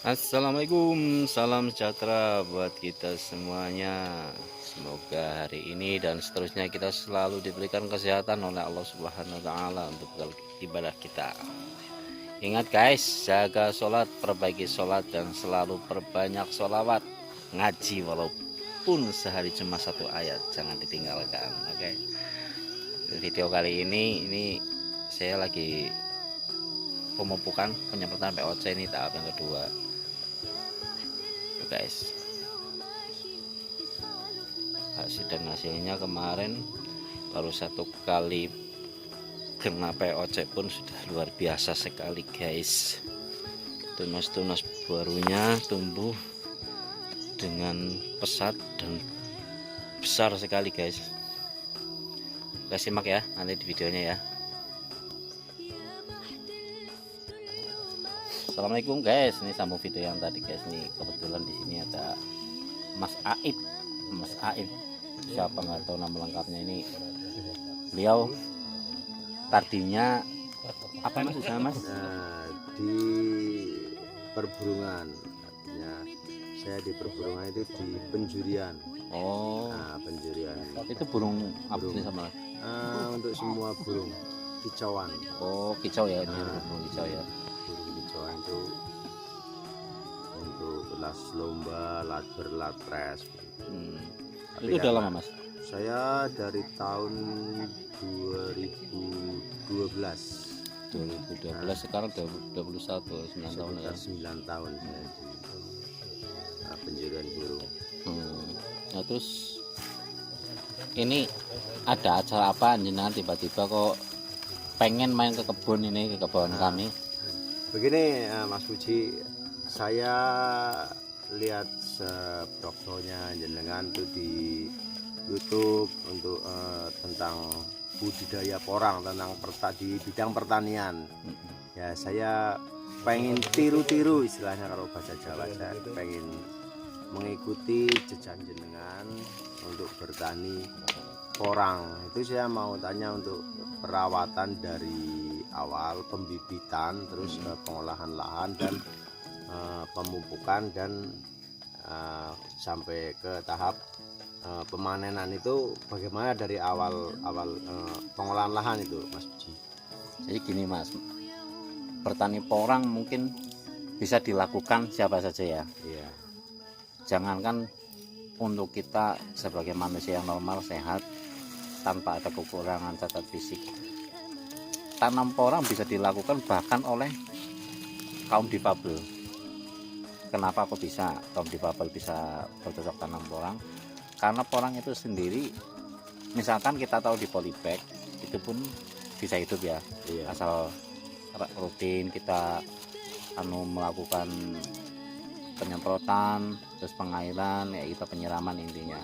Assalamualaikum, salam sejahtera buat kita semuanya. Semoga hari ini dan seterusnya kita selalu diberikan kesehatan oleh Allah Subhanahu wa Ta'ala untuk ibadah kita. Ingat guys, jaga sholat, perbaiki sholat, dan selalu perbanyak sholawat. Ngaji walaupun sehari cuma satu ayat, jangan ditinggalkan. Oke. Video kali ini saya lagi pemupukan penyemprotan POC ini tahap yang kedua. Guys, hasilnya kemarin baru satu kali kena POC pun sudah luar biasa sekali guys. Tunas-tunas barunya tumbuh dengan pesat dan besar sekali guys. Oke, simak ya nanti di videonya ya. Assalamualaikum guys, ini sambung video yang tadi guys. Nih kebetulan di sini ada Mas Aib. Siapa nggak tahu nama lengkapnya ini. Beliau tadinya apa mas usaha mas? Di perburungan, artinya saya di perburungan itu di penjurian. Oh, penjurian itu burung apa jenis sama? Untuk semua burung kicauan. Oh, kicau ya, ini burung kicau ya. Burung kicauan itu untuk las lomba, latres. Itu udah lama mas? Saya dari tahun 2012. Sekarang 21, 9 tahun ya. 9 tahun saya di penjurian burung. Nah terus ini ada acara apa jenengan tiba-tiba kok pengen main ke kebun ini, ke kebun kami? Begini Mas Puji, saya lihat fotonya jenengan tuh di YouTube untuk tentang budidaya porang, tentang di bidang pertanian. Ya saya pengen tiru-tiru istilahnya kalau bahasa Jawa, saya pengen mengikuti jejak jenengan untuk bertani porang. Itu saya mau tanya untuk perawatan dari awal pembibitan, terus pengolahan lahan dan pemupukan dan sampai ke tahap pemanenan itu bagaimana dari awal pengolahan lahan itu Mas Puji. Jadi gini mas, bertani porang mungkin bisa dilakukan siapa saja ya. Iya. Jangankan untuk kita sebagai manusia yang normal sehat tanpa ada kekurangan cacat fisik, tanam porang bisa dilakukan bahkan oleh kaum difabel. Kenapa kok bisa kaum difabel bisa bercocok tanam porang? Karena porang itu sendiri, misalkan kita tahu di polybag itu pun bisa hidup ya. Iya. Asal rutin kita melakukan penyemprotan, terus pengairan, ya kita penyiraman intinya.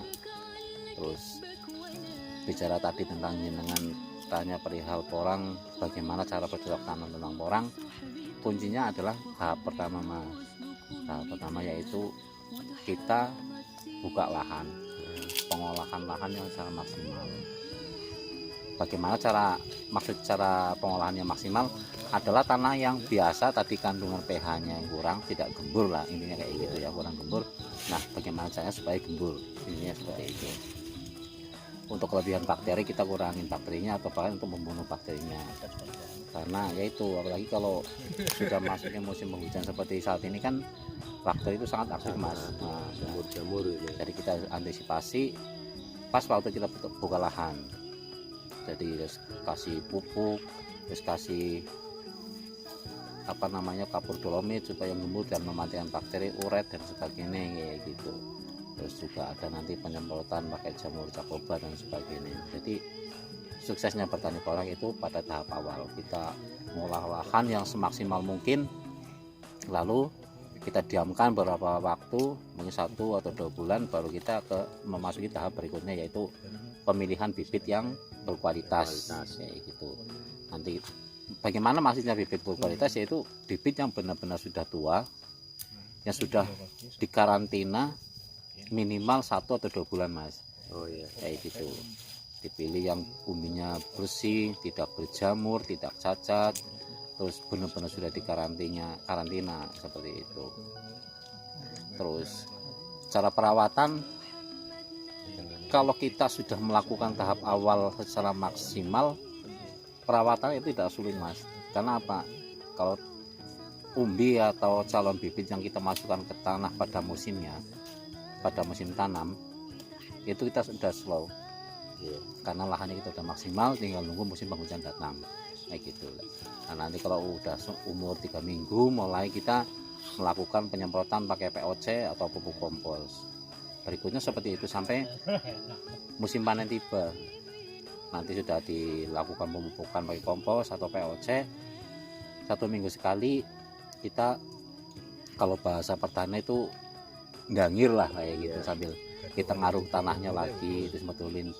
Terus bicara tadi tentang jenengan tanya perihal porang, bagaimana cara bercocok tanam tentang porang, kuncinya adalah tahap pertama mas. Tahap pertama yaitu kita buka lahan, pengolahan lahan yang secara maksimal. Bagaimana cara pengolahannya maksimal adalah tanah yang biasa tadi kandungan pH-nya yang kurang, tidak gembur lah intinya kayak gitu ya, kurang gembur. Nah bagaimana caranya supaya gembur, intinya seperti itu. Untuk kelebihan bakteri kita kurangin bakterinya atau bahkan untuk membunuh bakterinya, karena yaitu apalagi kalau sudah masuknya musim penghujan seperti saat ini kan bakteri itu sangat aktif mas. Nah, Jamur ini. jadi kita antisipasi pas waktu kita buka lahan, jadi kasih pupuk, terus kasih kapur dolomit supaya gembur dan mematikan bakteri, uret dan sebagainya kayak gitu. Terus juga ada nanti penyemprotan pakai jamur cakoba dan sebagainya. Jadi suksesnya bertani porang itu pada tahap awal kita mengolah lahan yang semaksimal mungkin, lalu kita diamkan beberapa waktu, mungkin 1 atau 2 bulan, baru kita memasuki tahap berikutnya yaitu pemilihan bibit yang berkualitas kayak gitu. Nanti bagaimana maksudnya bibit berkualitas, yaitu bibit yang benar-benar sudah tua, yang sudah dikarantina minimal 1 atau 2 bulan mas. Oh iya. Kayak gitu. Dipilih yang umbinya bersih, tidak berjamur, tidak cacat, terus benar-benar sudah di karantina seperti itu. Terus cara perawatan, kalau kita sudah melakukan tahap awal secara maksimal, perawatan itu tidak sulit Mas. Karena apa? Kalau umbi atau calon bibit yang kita masukkan ke tanah pada musimnya, pada musim tanam, itu kita sudah slow. Karena lahannya kita sudah maksimal, tinggal nunggu musim penghujan datang kayak gitu. Nah nanti kalau udah umur 3 minggu mulai kita melakukan penyemprotan pakai POC atau pupuk kompos. Berikutnya seperti itu sampai musim panen tiba. Nanti sudah dilakukan pemupukan pakai kompos atau POC 1 minggu sekali. Kita kalau bahasa pertanian itu gangir lah kayak gitu, sambil kita ngaruh tanahnya lagi, terus betulin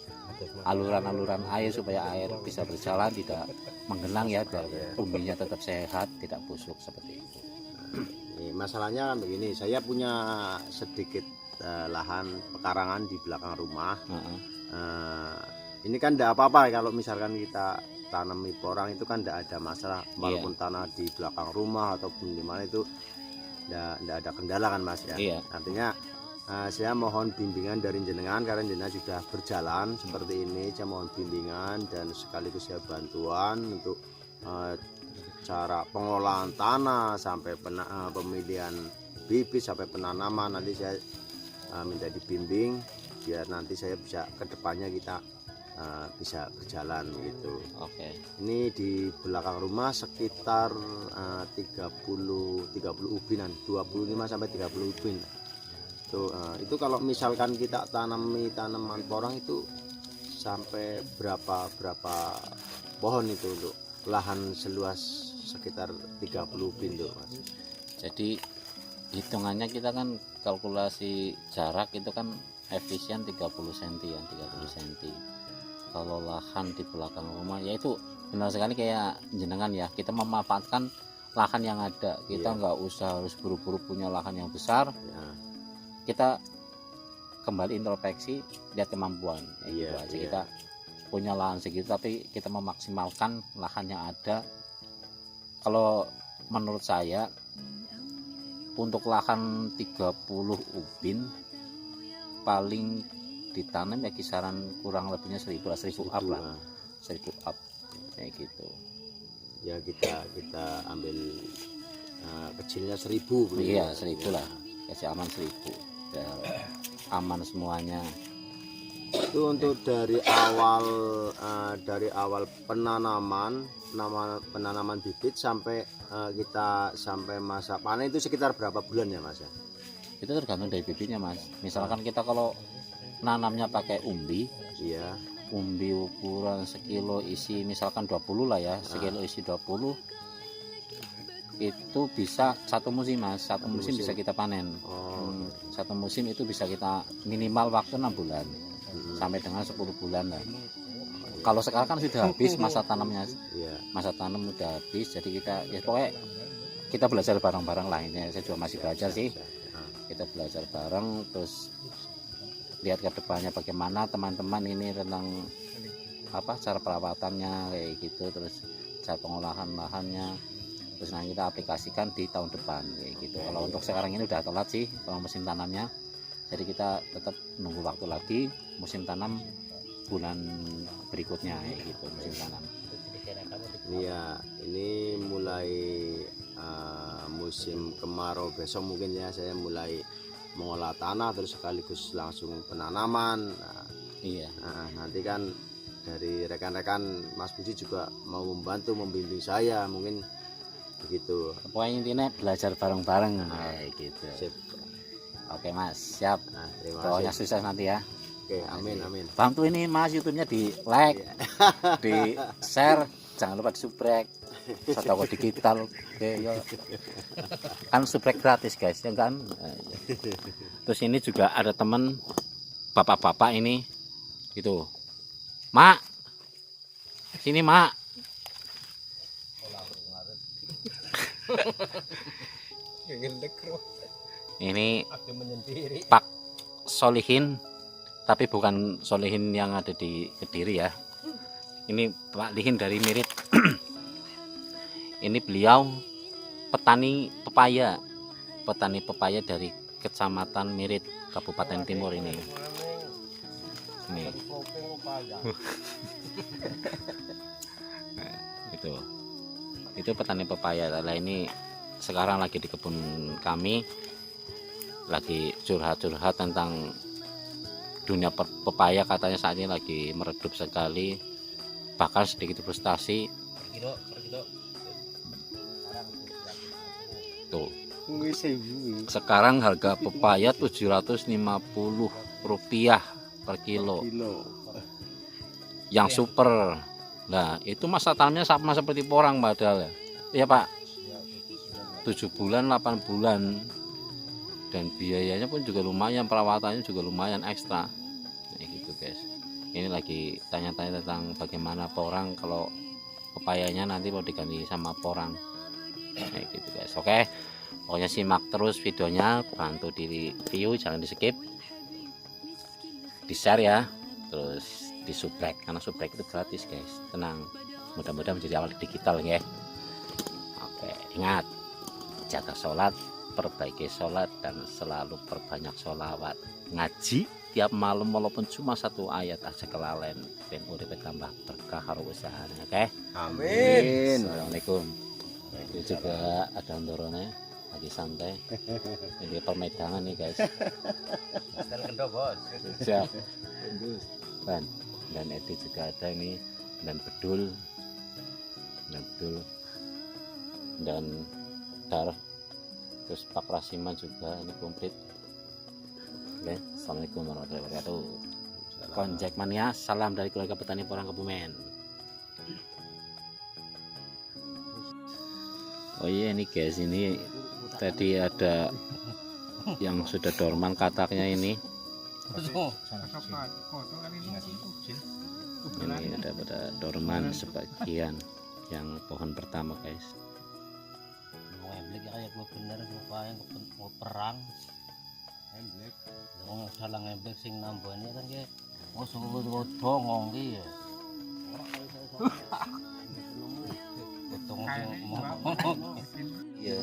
aluran-aluran air supaya air bisa berjalan, tidak menggenang ya, biar umbinya tetap sehat, tidak busuk seperti itu. Ini masalahnya kan begini, saya punya sedikit lahan pekarangan di belakang rumah. Ini kan tidak apa-apa kalau misalkan kita tanami porang, itu kan tidak ada masalah, walaupun tanah di belakang rumah ataupun di mana itu tidak ada kendala kan Mas ya. Artinya saya mohon bimbingan dari jenengan, karena jenengan sudah berjalan seperti ini. Saya mohon bimbingan dan sekaligus saya bantuan untuk cara pengolahan tanah sampai pemilihan bibit sampai penanaman. Nanti saya minta dibimbing biar nanti saya bisa kedepannya kita bisa berjalan gitu. Ini di belakang rumah sekitar 30 ubinan, 25 sampai 30 ubin. Itu kalau misalkan kita tanami tanaman porang itu sampai berapa pohon itu untuk lahan seluas sekitar 30 ubin tuh Mas. Jadi hitungannya kita kan kalkulasi jarak itu kan efisien 30 cm ya, 30 cm. Kalau lahan di belakang rumah ya itu benar sekali kayak jenengan ya, kita memanfaatkan lahan yang ada. Kita nggak usah harus buru-buru punya lahan yang besar. Kita kembali introspeksi, lihat kemampuan gitu aja. Kita punya lahan segitu tapi kita memaksimalkan lahan yang ada. Kalau menurut saya untuk lahan 30 ubin paling ditanam ya kisaran kurang lebihnya 1000 up lah, 1000 up kayak gitu ya. Kita ambil kecilnya 1000 iya, 1000 lah, kasih aman 1000 ya, aman semuanya. Itu untuk dari awal penanaman bibit sampai kita sampai masa panen itu sekitar berapa bulan ya Mas ya? Itu tergantung dari bibitnya Mas. Misalkan kita kalau nanamnya pakai umbi, umbi ukuran sekilo isi misalkan 20 lah ya, sekilo isi 20 itu bisa 1 musim Mas, 1 musim bisa kita panen. 1 musim itu bisa kita minimal waktu 6 bulan sampai dengan 10 bulan lah. Kalau sekarang kan sudah habis masa tanamnya, masa tanam udah habis, jadi kita ya pokoknya kita belajar bareng-bareng lainnya. Saya juga masih belajar sih, kita belajar bareng, terus lihat ke depannya bagaimana teman-teman ini tentang apa cara perawatannya kayak gitu, terus cara pengolahan lahannya, terus nanti kita aplikasikan di tahun depan kayak gitu. Kalau untuk sekarang ini udah telat sih kalau musim tanamnya, jadi kita tetap nunggu waktu lagi musim tanam bulan berikutnya kayak gitu, musim tanam. Iya, ini mulai musim kemarau besok mungkin ya, saya mulai mengolah tanah terus sekaligus langsung penanaman. Nanti kan dari rekan-rekan Mas Budi juga mau membantu membimbing saya mungkin begitu. Pokoknya intinya belajar bareng-bareng kayak gitu. Sip. Oke Mas, siap. Terima pokoknya kasih. sukses nanti ya. Oke, amin. Bantu ini Mas YouTube-nya di like, di share, jangan lupa di subscribe. Saya tahu digital, kan subscribe gratis guys, ya kan. Terus ini juga ada temen bapak-bapak ini, itu, Mak, sini Mak. Ini Pak Solihin, tapi bukan Solihin yang ada di Kediri ya. Ini Pak Lihin dari Mirit. Ini beliau petani pepaya dari Kecamatan Mirit, Kabupaten Timur ini. Ini. Itu petani pepaya. Nah, ini sekarang lagi di kebun kami, lagi curhat-curhat tentang dunia pepaya. Katanya saat ini lagi meredup sekali, bahkan sedikit frustasi. Tuh, sekarang harga pepaya Rp750 per kilo. Yang super. Nah, itu masa tanamnya sama seperti porang padahal ya. Iya, Pak. 7 bulan, 8 bulan. Dan biayanya pun juga lumayan, perawatannya juga lumayan ekstra. Nah, gitu, guys. Ini lagi tanya-tanya tentang bagaimana porang kalau pepayanya nanti mau diganti sama porang. Nah, gitu, guys. Oke. Pokoknya simak terus videonya, bantu di view, jangan di skip. Di share ya. Terus di subrek, karena subrek itu gratis, guys. Tenang, mudah-mudahan menjadi awal digital ya. Oke, ingat, jaga sholat, perbaiki sholat, dan selalu perbanyak sholawat. Ngaji tiap malam walaupun cuma 1 ayat aja kelalen, ben urip tambah berkah karo usahane. Oke, Amin. Assalamualaikum. Itu juga ada ndorone lagi santai. Ini permedangan nih, guys. Siap. Dan Edi juga ada ini, dan Bedul dan Dar, terus Pak Rasiman juga ini komplit. Oke, assalamualaikum warahmatullahi wabarakatuh. Konjek mania, salam dari keluarga petani porang Kebumen. Oh iya, ini guys, ini tadi ada yang sudah dorman kataknya ini. Ini ada pada dorman sebagian yang pohon pertama, guys. Kayak gue bener mau perang. Yang salah ngeblek sing nambahnya kan kayak mau suruh dongong gitu. Potong Iya.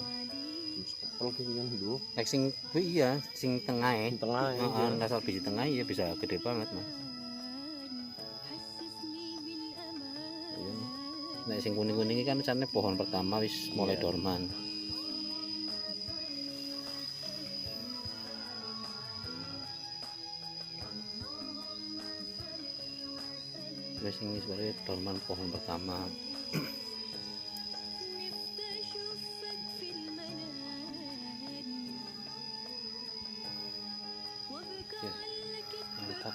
Kalau yang dulu, Sing iya, sing tengah ya. tengah ya. Asal biji tengah ya bisa gede banget, Mas. Iya. Nek sing kuning-kuning kan caranya pohon pertama wis mulai dorman. Wis ini sebenarnya dorman pohon pertama. Ya, mantap.